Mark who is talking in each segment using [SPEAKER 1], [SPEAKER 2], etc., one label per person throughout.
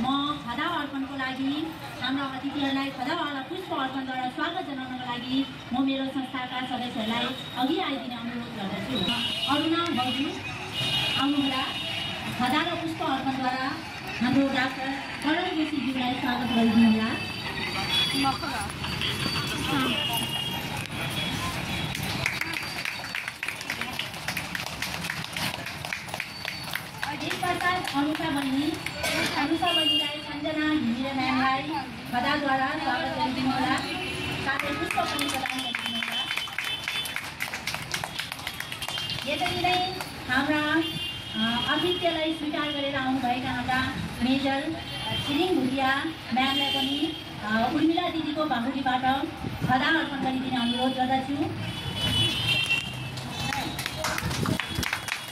[SPEAKER 1] म खदा अर्पणको लागि हाम्रा अतिथिहरूलाई खदा पुष्प अर्पणद्वारा स्वागत जनाउनको लागि म मेरो संस्थाका सदस्यहरूलाई अघि आइदिने अनुरोध गर्दछु। अरुणा बजु आउनुहोला। खदा र पुष्प अर्पणद्वारा हाम्रो डाक्टर करण जोशीज्यूलाई स्वागत गरिदिनुहोला। त्यसपश्चात अनुषा बहिनीलाई सञ्जना घिमिरे म्यामलाई खदाद्वारा स्वागत गरिदिनुहोला। साथै पुष्प पनि प्रदान गरिदिनुहोला। यसरी नै हाम्रा अतिथिलाई स्वीकार गरेर आउनुभएका हाम्रा मेजर छिरिङ भुटिया म्यामलाई पनि उर्मिला दिदीको बाहुलीबाट खदा अर्पण गरिदिने अनुरोध गर्दछु।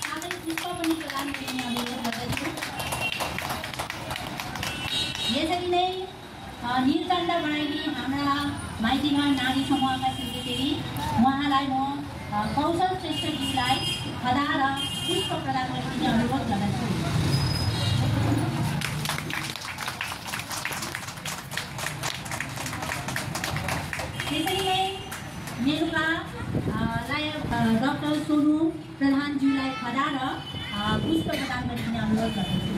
[SPEAKER 1] साथै पुष्प पनि प्रदान गरिने अनुरोध गर्दछु। यसरी नै निर्दण्ड बनाइने हाम्रा माइतीघर नारी समूहका सेक्रेटरी उहाँलाई म कौशल श्रेष्ठज्यूलाई खदा र पुष्प प्रदान गरिदिने अनुरोध गर्दछु। त्यसरी नै मेनुकालाई डाक्टर सोनु प्रधानज्यूलाई खदा र पुष्प प्रदान गरिदिने अनुरोध गर्दछु।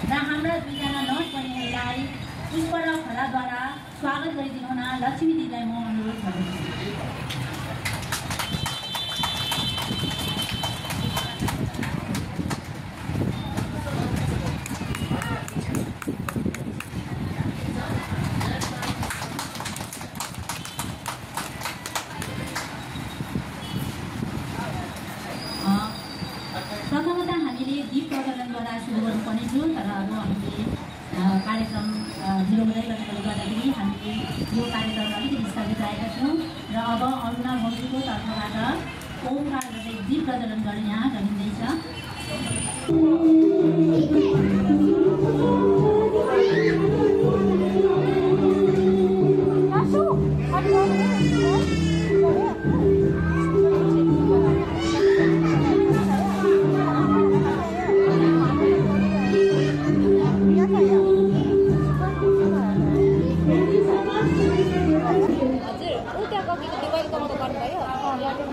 [SPEAKER 1] र हाम्रा दुईजना नर्स बहिनीहरूलाई पुष्प र खदाद्वारा स्वागत गरिदिनु हुन लक्ष्मी दिदीलाई म अनुरोध गर्दछु। प्रथमतः हामीले दीप प्रज्वलनद्वारा सुरु गर्नुपर्ने थियो, तर अब हामीले कार्यक्रम ढिलो हुँदै गरेकोले गर्दाखेरि हामीले यो कार्यक्रम अलिकति स्थगित राखेका छौँ र अब अरुणा मौजुको तर्फबाट ओमकार गर्दै दीप प्रज्वलन गर्ने यहाँ गरिँदैछ।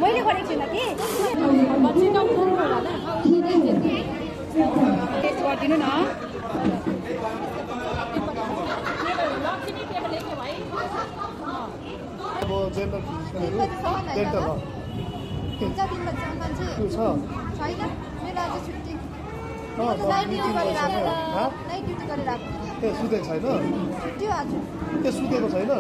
[SPEAKER 2] मैले गरेको छुइनँ कि गरिदिनु न।
[SPEAKER 3] अब जेनरल फिजिसियनहरू डेन्टल हो
[SPEAKER 4] हुन्छ दिन बच्चा मान्छे छैन मेरो आज छुट्टी नाइट ड्युटी गरेर आएको
[SPEAKER 3] ए सुतेको छैन
[SPEAKER 4] छुट्टी हो आज
[SPEAKER 3] त्यो सुतेको छैन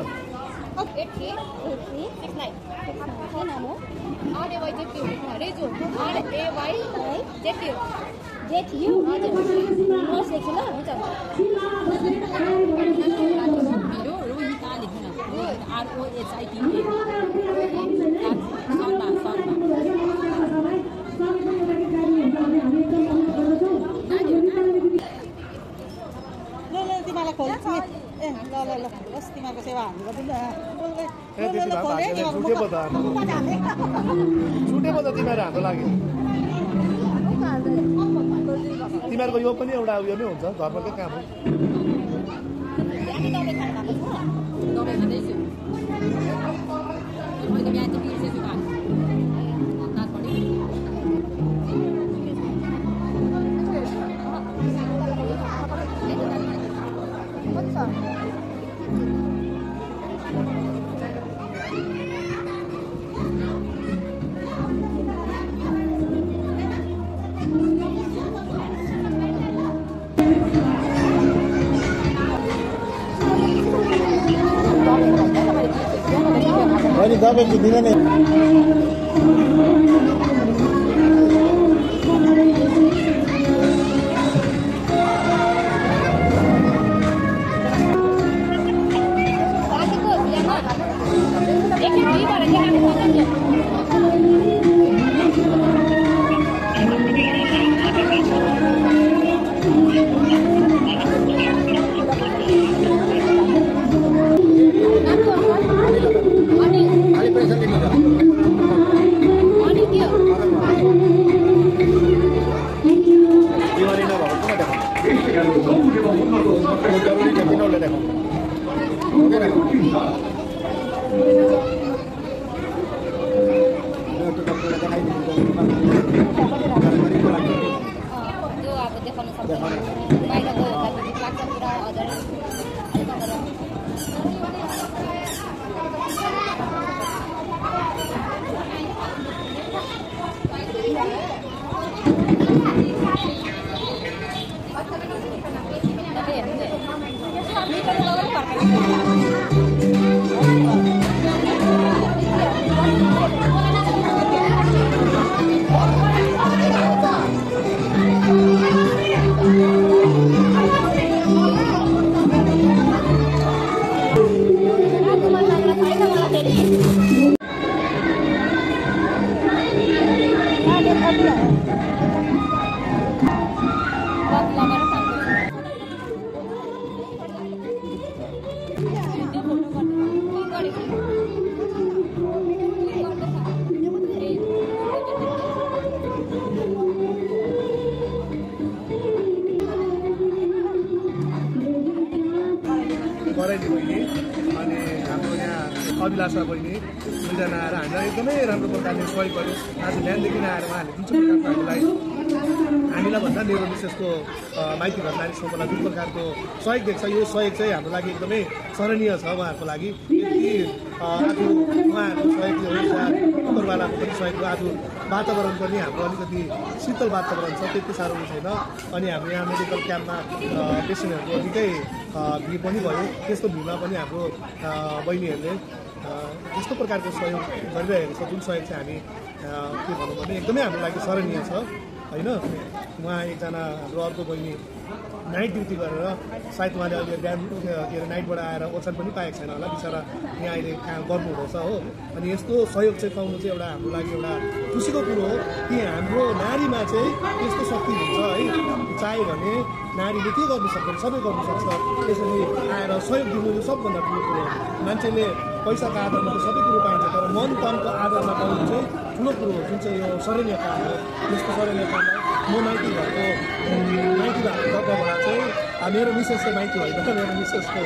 [SPEAKER 2] तिमीलाई खोल्छ ए ल ल ल बस तिमीहरूको सेवा हामी गर्दिन
[SPEAKER 3] छुटेको त तिमीहरू हाम्रो लागि तिमीहरूको यो पनि एउटा उयो नै हुन्छ घरमा के काम हो। दबाई दिँदैन नि
[SPEAKER 5] पैसा
[SPEAKER 3] अभिलाषा बहिनी दुईजना आएर हामीलाई एकदमै राम्रो प्रकारले सहयोग गर्यो। आज बिहानदेखि आएर उहाँहरूले जुन चाहिँ प्रकारको हामीलाई भन्दा मेरो विशेषको माइती घर नारी समूहलाई जुन प्रकारको सहयोग दिएको छ, यो सहयोग चाहिँ हाम्रो लागि एकदमै सराहनीय छ। उहाँहरूको लागि यति आज उहाँहरूको सहयोग उपरवालाको पनि सहयोग हो। आज वातावरण पनि हाम्रो अलिकति शीतल वातावरण छ, त्यति साह्रो छैन। अनि हाम्रो यहाँ मेडिकल क्याम्पमा पेसेन्टहरूको निकै भिड पनि भयो। त्यस्तो भिडमा पनि हाम्रो बहिनीहरूले यस्तो प्रकारको सहयोग गरिरहेको छ, जुन सहयोग चाहिँ हामी के भनौँ भने एकदमै हाम्रो लागि सराहनीय छ होइन। उहाँ एकजना हाम्रो अर्को बहिनी नाइट ड्युटी गरेर सायद उहाँले अहिले बिहान के अरे नाइटबाट आएर ओछ्यान पनि पाएको छैन होला, बिचरा यहाँ अहिले काम गर्नुहुँदैछ हो। अनि यस्तो सहयोग चाहिँ पाउनु चाहिँ एउटा हाम्रो लागि एउटा खुसीको कुरो हो कि हाम्रो नारीमा चाहिँ यस्तो शक्ति हुन्छ है। चाह्यो भने नारीले के गर्नु सक्छ, सबै गर्नु सक्छ। त्यसरी आएर सहयोग दिनु यो सबभन्दा ठुलो कुरो हो। मान्छेले पैसाको आधारमा त सबै कुरो पाइन्छ, तर मन तनको आधारमा पाउनु चाहिँ ठुलो कुरो हो, जुन चाहिँ यो सराहनीय काम हो। यस्तो सराहनीय कामलाई म माइती भएको तर्फबाट चाहिँ मेरो मिसेस चाहिँ माइती होइन, मेरो मिसेसको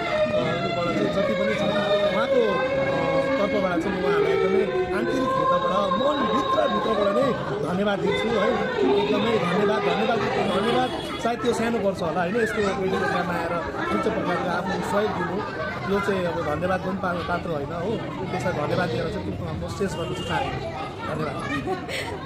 [SPEAKER 3] बाट चाहिँ जति पनि छ उहाँको तर्फबाट चाहिँ म उहाँहरूलाई एकदमै आन्तरिक हृदयबाट मनभित्रबाट नै धन्यवाद दिन्छु है। एकदमै धन्यवाद। सायद त्यो सानो पर्छ होला होइन, यस्तो मेडिकल काममा आएर जुन चाहिँ प्रकारको आफ्नो सहयोग दिनु यो चाहिँ अब धन्यवाद पनि पात्र होइन हो। त्यसलाई धन्यवाद दिएर चाहिँ म शेष गर्न चाहिँ चाहेँ। धन्यवाद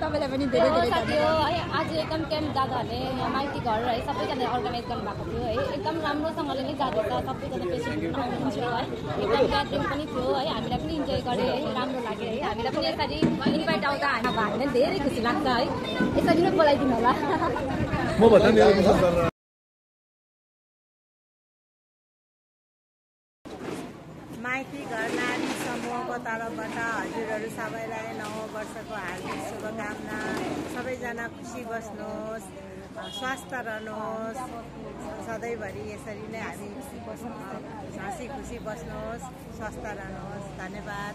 [SPEAKER 4] तपाईँलाई पनि धेरै धेरै धन्यवाद है। आज एकदम क्याम्प दादाहरूले यहाँ माइती घर है सबैजना अर्गनाइज गर्नुभएको थियो है। एकदम राम्रोसँगले नै जाँदैछ, सबैजना पेसेन्ट आउनुहुन्थ्यो है। एकदम ग्यादरिङ पनि थियो है, हामीलाई पनि इन्जोय गरेँ है, राम्रो लाग्यो है। हामीलाई पनि यसरी इन्भाइट आउँदा हामीलाई धेरै खुसी लाग्छ है। यसरी नै बोलाइदिनु होला।
[SPEAKER 3] म भन्दा मेरो विशेष गरेर
[SPEAKER 2] माइती घर नारी समूहको तर्फबाट हजुरहरू सबैलाई नव वर्षको हार्दिक शुभकामना। सबैजना खुसी बस्नुहोस्, स्वस्थ रहनुहोस्, सधैँभरि यसरी नै हामी हाँसी खुसी बस्नुहोस्, स्वस्थ रहनुहोस्। धन्यवाद।